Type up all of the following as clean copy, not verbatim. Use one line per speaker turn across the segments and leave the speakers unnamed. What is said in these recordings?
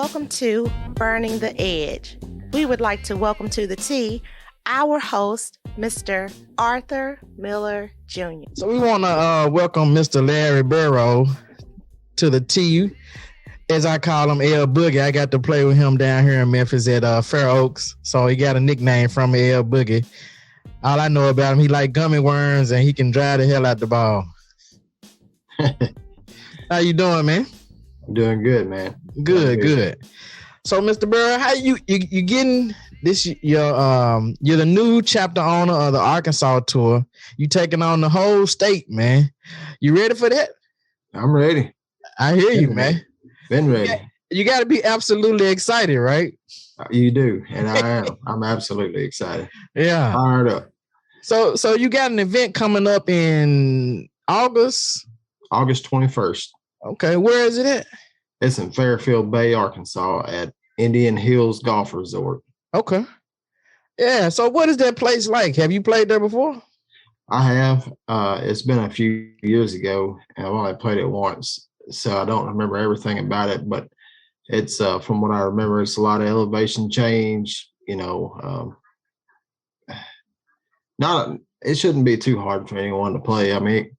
welcome to Burning the Edge. We would like to welcome to the tee our host, Mr. Arthur Miller Jr.
So we want to welcome Mr. Larry Burrow to the tee, as I call him, L Boogie. I got to play with him down here in Memphis at Fair Oaks, so he got a nickname from me, L Boogie. All I know about him, he like gummy worms and he can drive the hell out the ball. How you doing, man?
I'm doing good, man.
Good. So, Mr. Burrow, how you getting this? You're the new chapter owner of the Arkansas tour. You taking on the whole state, man. You ready for that?
I'm ready.
I hear you, man.
Been ready.
You got to be absolutely excited, right?
You do, and I am. I'm absolutely excited.
Yeah.
Fired up.
So you got an event coming up in August
21st.
Okay, where is it at?
It's in Fairfield Bay, Arkansas, at Indian Hills Golf Resort.
Okay. Yeah. So what is that place like? Have you played there before?
I have. It's been a few years ago, and I've only played it once, so I don't remember everything about it. But it's from what I remember, it's a lot of elevation change. It shouldn't be too hard for anyone to play. I mean,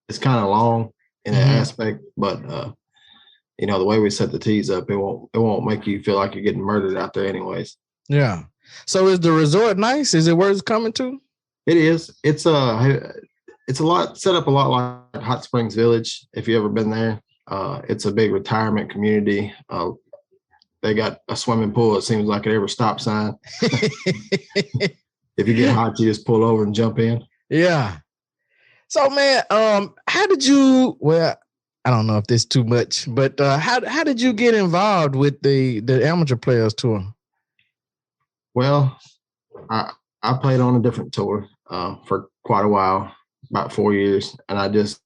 it's kind of long in that aspect, but the way we set the tees up, it won't make you feel like you're getting murdered out there anyways.
Yeah. So is the resort nice? Is it worth it's coming to?
It is. It's a lot set up a lot like Hot Springs Village. If you ever been there, it's a big retirement community. They got a swimming pool. It seems like at every stop sign. If you get hot, you just pull over and jump in.
Yeah. So, man, how did you? Well, I don't know if this is too much, but how did you get involved with the Amateur Players Tour?
Well, I played on a different tour for quite a while, about 4 years, and I just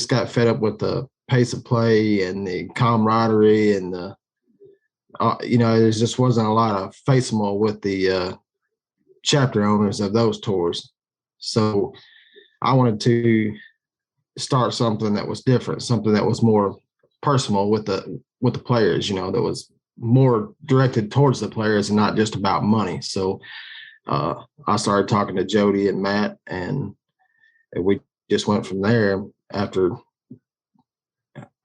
got fed up with the pace of play and the camaraderie and the there just wasn't a lot of faithful with the chapter owners of those tours. So I wanted to start something that was different, something that was more personal with the players, that was more directed towards the players and not just about money. So I started talking to Jody and Matt, and we just went from there. After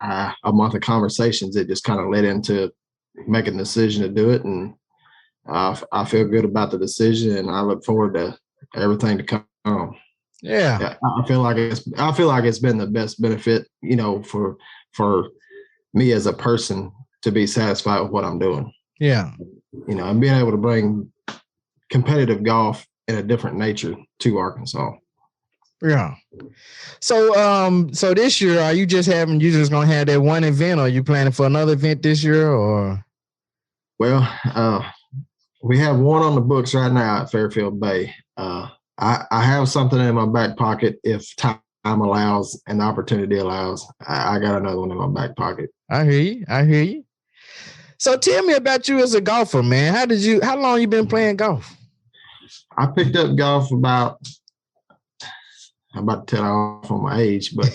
a month of conversations, it just kind of led into making the decision to do it. And I feel good about the decision, and I look forward to everything to come.
Yeah.
I feel like it's been the best benefit, for me as a person to be satisfied with what I'm doing.
Yeah.
And being able to bring competitive golf in a different nature to Arkansas.
Yeah. So this year, are you just going to have that one event, or are you planning for another event this year, or?
Well, we have one on the books right now at Fairfield Bay. I have something in my back pocket if time allows and the opportunity allows. I got another one in my back pocket.
I hear you. So tell me about you as a golfer, man. How long you been playing golf?
I picked up golf I'm about to tell off on my age, but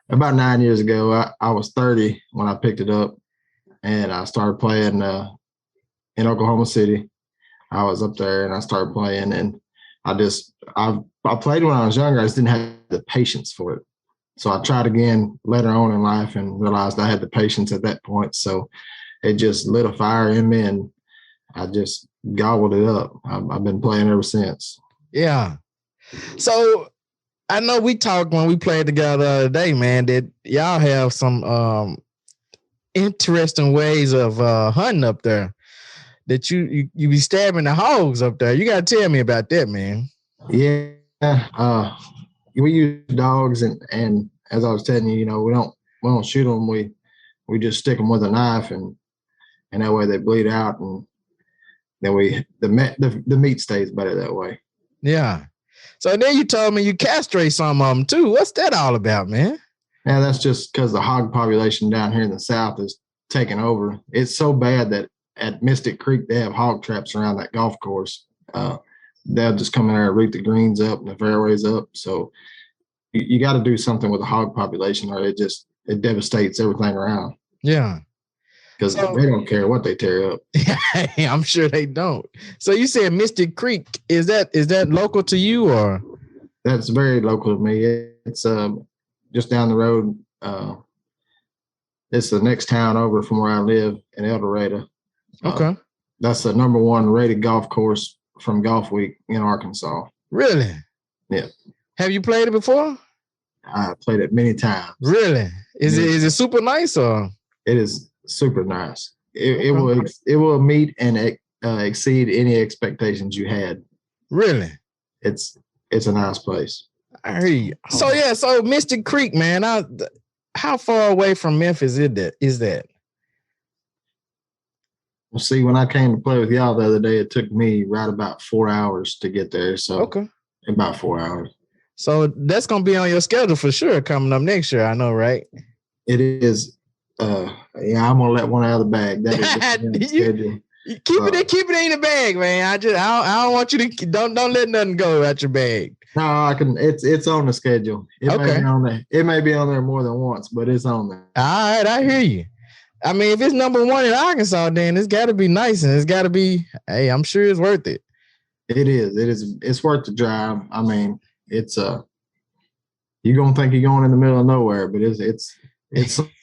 about 9 years ago, I was 30 when I picked it up, and I started playing in Oklahoma City. I was up there and I started playing, and I played when I was younger. I just didn't have the patience for it. So I tried again later on in life and realized I had the patience at that point. So it just lit a fire in me, and I just gobbled it up. I've been playing ever since.
Yeah. So I know we talked when we played together the other day, man, that y'all have some interesting ways of hunting up there. That you be stabbing the hogs up there. You got to tell me about that, man.
Yeah. We use dogs, and as I was telling you, we don't shoot them. We just stick them with a knife, and that way they bleed out, and then the meat stays better that way.
Yeah. So then you told me you castrate some of them too. What's that all about, man?
Yeah, that's just because the hog population down here in the South is taking over. It's so bad that at Mystic Creek, they have hog traps around that golf course. They'll just come in there and root the greens up and the fairways up. So you got to do something with the hog population, or it devastates everything around.
Yeah.
Because
So-
they don't care what they tear up.
I'm sure they don't. So you said Mystic Creek. Is that local to you or?
That's very local to me. It's just down the road. It's the next town over from where I live in El Dorado.
Okay.
That's the number 1 rated golf course from Golf Week in Arkansas.
Really?
Yeah.
Have you played it before?
I played it many times.
Really? Is it super nice or?
It is super nice. It will meet and exceed any expectations you had.
Really?
It's a nice place.
I hear you. So Mystic Creek, man. How far away from Memphis is that?
Well, see, when I came to play with y'all the other day, it took me right about 4 hours to get there. So
Okay.
About 4 hours.
So that's gonna be on your schedule for sure coming up next year. I know, right?
It is. Yeah, I'm gonna let one out of the bag. That is the schedule.
Keep it in the bag, man. I don't want you to don't let nothing go out your bag.
No, I can. It's on the schedule. It may be on there. It may be on there more than once, but it's on there.
All right, I hear you. I mean, if it's number 1 in Arkansas, then it's got to be nice and it's got to be. Hey, I'm sure it's worth it.
It is. It is. It's worth the drive. I mean, it's you're gonna think you're going in the middle of nowhere, but it's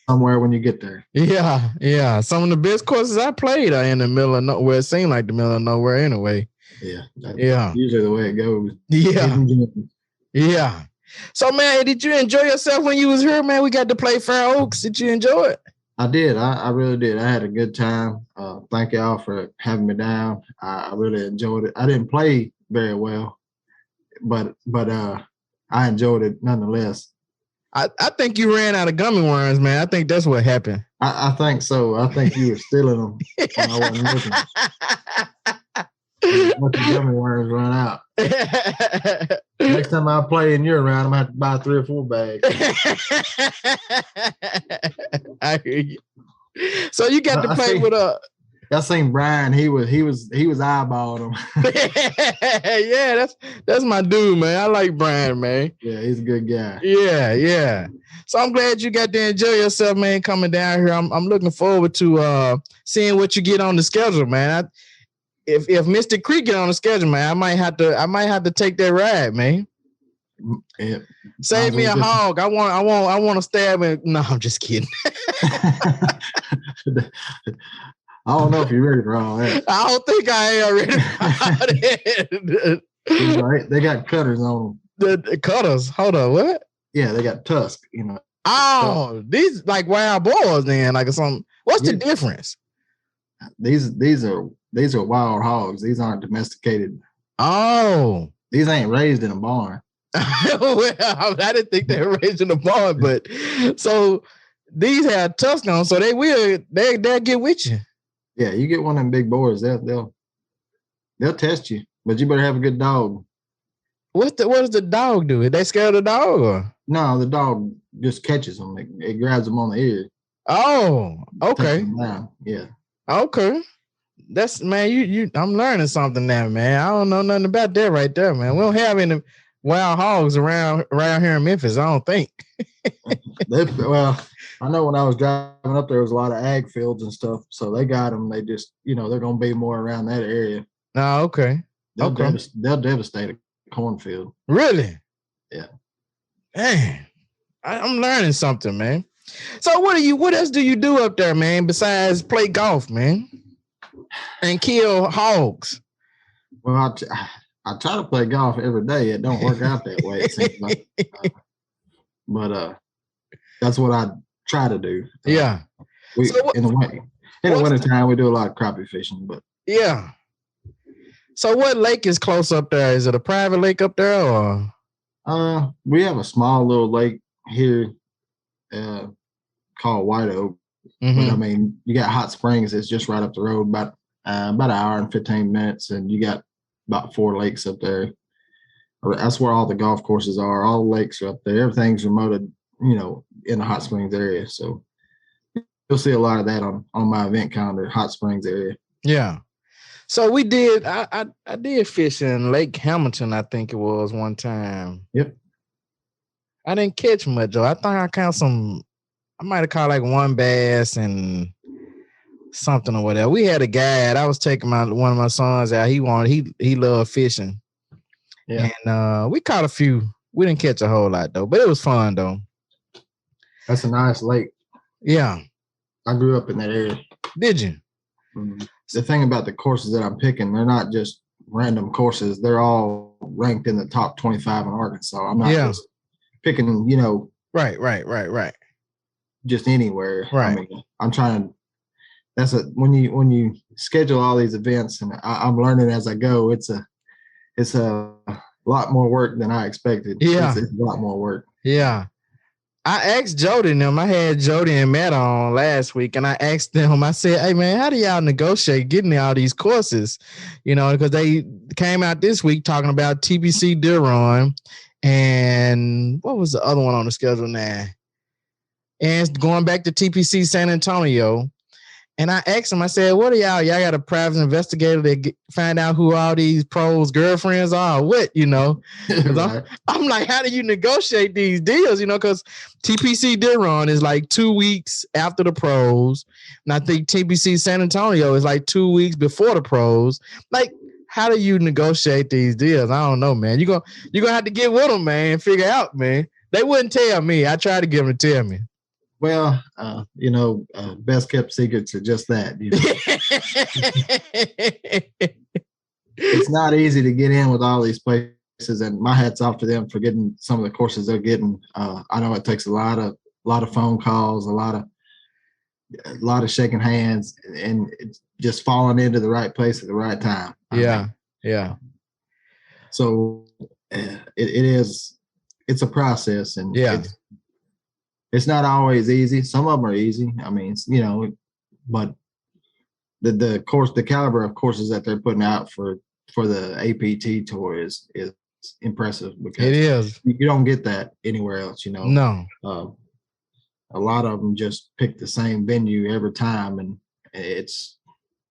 somewhere when you get there.
Yeah. Some of the best courses I played are in the middle of nowhere. It seemed like the middle of nowhere anyway.
Yeah. Usually the way it goes.
Yeah. So, man, did you enjoy yourself when you was here, man? We got to play Fair Oaks. Did you enjoy it?
I did. I really did. I had a good time. Thank y'all for having me down. I really enjoyed it. I didn't play very well, but I enjoyed it nonetheless.
I think you ran out of gummy worms, man. I think that's what happened.
I think so. I think you were stealing them when I wasn't looking. Let the gummy worms run out. Next time I play and you're around, I'm gonna have to buy 3 or 4 bags.
I hear you. So you got to play with a.
I seen Brian. He was eyeballing him.
Yeah, that's my dude, man. I like Brian, man.
Yeah, he's a good guy.
Yeah. So I'm glad you got to enjoy yourself, man, coming down here. I'm looking forward to seeing what you get on the schedule, man. If Mystic Creek get on the schedule, man, I might have to take that ride, man.
Yeah.
Save me a hog. I want to stab him. No, I'm just kidding.
I don't know if you're ready for all that.
I don't think I am ready for
that. They got cutters on
them. The cutters? Hold on, what?
Yeah, they got tusks,
Oh, these like wild boars then, like something. What's the difference?
These are wild hogs. These aren't domesticated.
Oh.
These ain't raised in a barn.
Well, I didn't think they were raised in a barn, but so these have tusks on, so they'll get with you.
Yeah, you get one of them big boars, they'll test you, but you better have a good dog.
What does the dog do? Are they scared of the dog or?
No, the dog just catches them. It grabs them on the ear.
Oh, okay.
Yeah.
Okay. That's man, I'm learning something now, man. I don't know nothing about that right there, man. We don't have any wild hogs around here in Memphis, I don't think.
Well, I know when I was driving up there was a lot of ag fields and stuff, so they got them. They just, they're gonna be more around that area.
Oh, okay.
They'll devastate a cornfield.
Really?
Yeah.
Man, I'm learning something, man. So what else do you do up there, man, besides play golf, man? And kill hogs?
Well, I try to play golf every day. It don't work out that way, it seems like. But that's what I try to do.
Yeah.
In the wintertime, we do a lot of crappie fishing, but
yeah. So what lake is close up there? Is it a private lake up there or?
We have a small little lake here called White Oak.
Mm-hmm.
But I mean, you got Hot Springs. It's just right up the road, about an hour and 15 minutes, and you got about 4 lakes up there. That's where all the golf courses are. All the lakes are up there. Everything's remoted, in the Hot Springs area. So you'll see a lot of that on my event calendar, Hot Springs area.
Yeah. So we did. I did fish in Lake Hamilton, I think it was one time.
Yep.
I didn't catch much though. I think I caught some I might have caught like one bass and something or whatever. We had a guide. I was taking one of my sons out. He loved fishing.
Yeah.
And we caught a few. We didn't catch a whole lot though, but it was fun though.
That's a nice lake.
Yeah.
I grew up in that area.
Did you?
Mm-hmm. The thing about the courses that I'm picking, they're not just random courses. They're all ranked in the top 25 in Arkansas. I'm not just picking,
Right.
Just anywhere.
Right.
I mean, I'm trying to, when you schedule all these events, and I'm learning as I go, it's a lot more work than I expected.
Yeah.
It's a lot more work.
Yeah. I asked Jody and them. I had Jody and Matt on last week, and I asked them, I said, hey, man, how do y'all negotiate getting all these courses? Because they came out this week talking about TPC Deer Run, and what was the other one on the schedule now? And going back to TPC San Antonio. And I asked them, I said, what are y'all? Y'all got a private investigator that find out who all these pros' girlfriends are or what,
Right.
I'm like, how do you negotiate these deals? Because TPC Deer Run is like 2 weeks after the pros. And I think TPC San Antonio is like 2 weeks before the pros. Like, how do you negotiate these deals? I don't know, man. You're gonna have to get with them, man, and figure out, man. They wouldn't tell me. I tried to get them to tell me.
Well, best kept secrets are just that. It's not easy to get in with all these places, and my hat's off to them for getting some of the courses they're getting. I know it takes a lot of phone calls, a lot of shaking hands, and it's just falling into the right place at the right time.
Yeah.
So it's a process, and it's not always easy. Some of them are easy. I mean, but the caliber of courses that they're putting out for the APT tour is impressive, because
it is.
You don't get that anywhere else.
No.
A lot of them just pick the same venue every time, and it's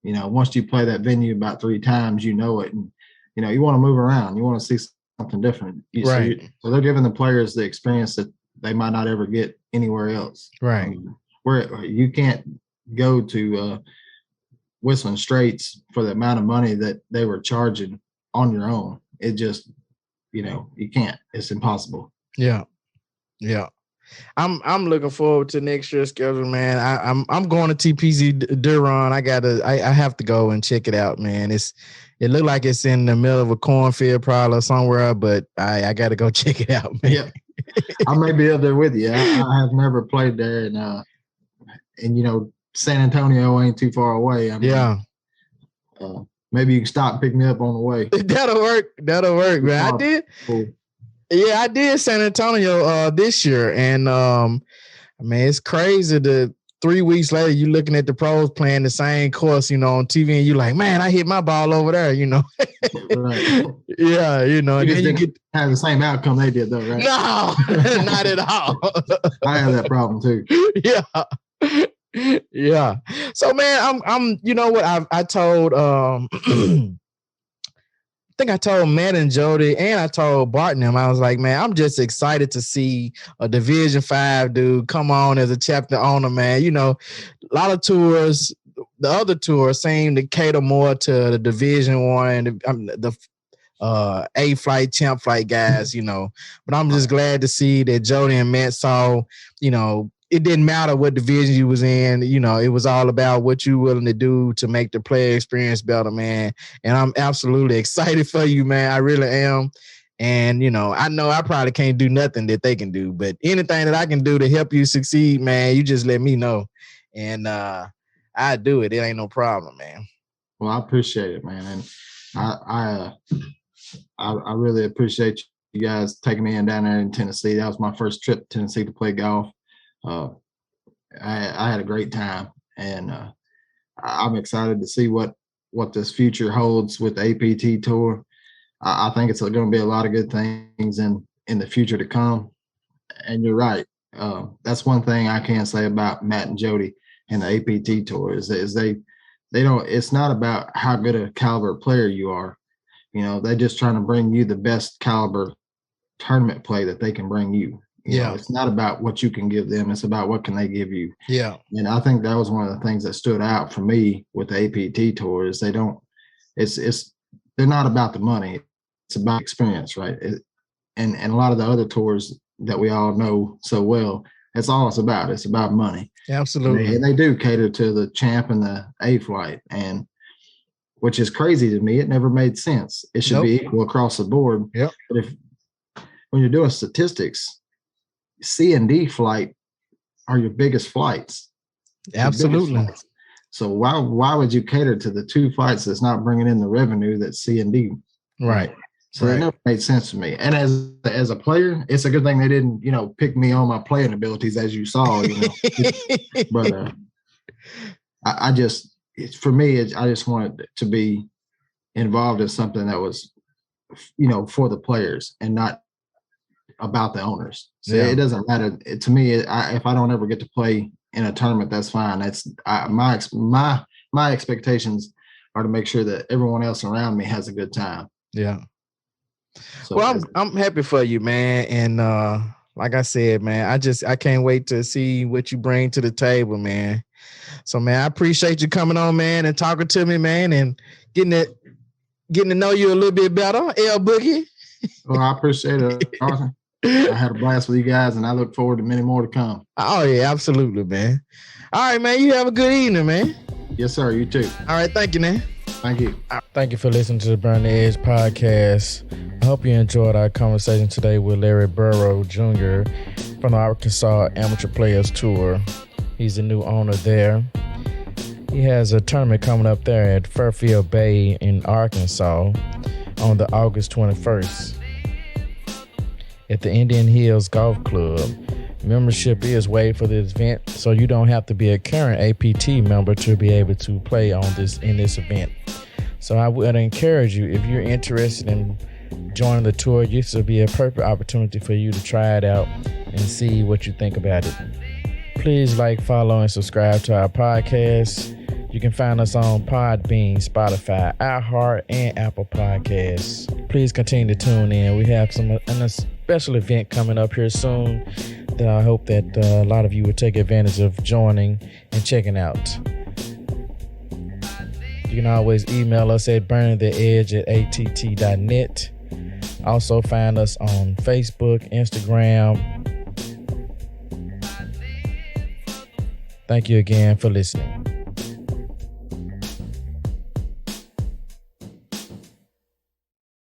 once you play that venue about 3 times, it, and you want to move around. You want to see something different.
Right.
So they're giving the players the experience that they might not ever get anywhere else.
Right.
Where you can't go to Whistling Straits for the amount of money that they were charging on your own. It just, you can't. It's impossible.
Yeah. I'm looking forward to next year's schedule, man. I'm going to TPC Deer Run. I have to go and check it out, man. It looked like it's in the middle of a cornfield probably or somewhere, but I got to go check it out, man.
Yeah. I may be up there with you. I have never played there, and San Antonio ain't too far away. Maybe you can stop and pick me up on the way.
That'll work, man. I did. Cool. Yeah, I did San Antonio this year, and it's crazy. The 3 weeks later, you looking at the pros playing the same course, on TV, and you like, man, I hit my ball over there,
Right.
Yeah, and then you get
have the same outcome they did, though, right?
No, not at all.
I have that problem too.
Yeah. So, man, I'm. You know what? I told. I think I told Matt and Jody, and I told Barton him. I was like, man, I'm just excited to see a Division 5 dude come on as a chapter owner, man. A lot of tours, the other tours seem to cater more to the Division 1, the A flight, champ flight guys, But I'm just glad to see that Jody and Matt saw, it didn't matter what division you was in, it was all about what you willing to do to make the player experience better, man. And I'm absolutely excited for you, man. I really am. And, I know I probably can't do nothing that they can do, but anything that I can do to help you succeed, man, you just let me know. And I do it. It ain't no problem, man.
Well, I appreciate it, man. And I really appreciate you guys taking me in down there in Tennessee. That was my first trip to Tennessee to play golf. I had a great time, and I'm excited to see what this future holds with the APT tour. I think it's going to be a lot of good things in the future to come. And you're right. That's one thing I can say about Matt and Jody and the APT tour is they don't. It's not about how good a caliber player you are. They're just trying to bring you the best caliber tournament play that they can bring you. It's not about what you can give them. It's about what can they give you.
Yeah.
And I think that was one of the things that stood out for me with the APT tour is they're not about the money. It's about experience, right? And a lot of the other tours that we all know so well, that's all it's about. It's about money.
Absolutely.
And they do cater to the champ and the A flight, and which is crazy to me. It never made sense. It should be equal across the board.
Yep.
But when you're doing statistics, C and D flight are your biggest flights.
Absolutely.
So why would you cater to the two flights that's not bringing in the revenue that C and D?
Right.
So that never made sense to me. And as a player, it's a good thing they didn't, pick me on my playing abilities, as you saw, But I just wanted to be involved in something that was, for the players and not about the owners. So it doesn't matter to me. If I don't ever get to play in a tournament, that's fine. That's my expectations are to make sure that everyone else around me has a good time.
Yeah.
So,
well, I'm happy for you, man. And like I said, man, I can't wait to see what you bring to the table, man. So, man, I appreciate you coming on, man, and talking to me, man, and getting to know you a little bit better, L Boogie.
Well, I appreciate it, Arthur. I had a blast with you guys, and I look forward to many more to come.
Oh, yeah, absolutely, man. All right, man, you have a good evening, man.
Yes, sir. You too.
All right, thank you, man.
Thank you.
Thank you for listening to the Burn the Edge podcast. I hope you enjoyed our conversation today with Larry Burrow Jr. from the Arkansas Amateur Players Tour. He's the new owner there. He has a tournament coming up there at Fairfield Bay in Arkansas on the August 21st at the Indian Hills Golf Club. Membership is waived for this event, so you don't have to be a current APT member to be able to play in this event. So I would encourage you, if you're interested in joining the tour, this will be a perfect opportunity for you to try it out and see what you think about it. Please follow, and subscribe to our podcast. You can find us on Podbean, Spotify, iHeart, and Apple Podcasts. Please continue to tune in. We have a special event coming up here soon that I hope that a lot of you will take advantage of joining and checking out. You can always email us at burningtheedge@att.net. Also find us on Facebook, Instagram. Thank you again for listening.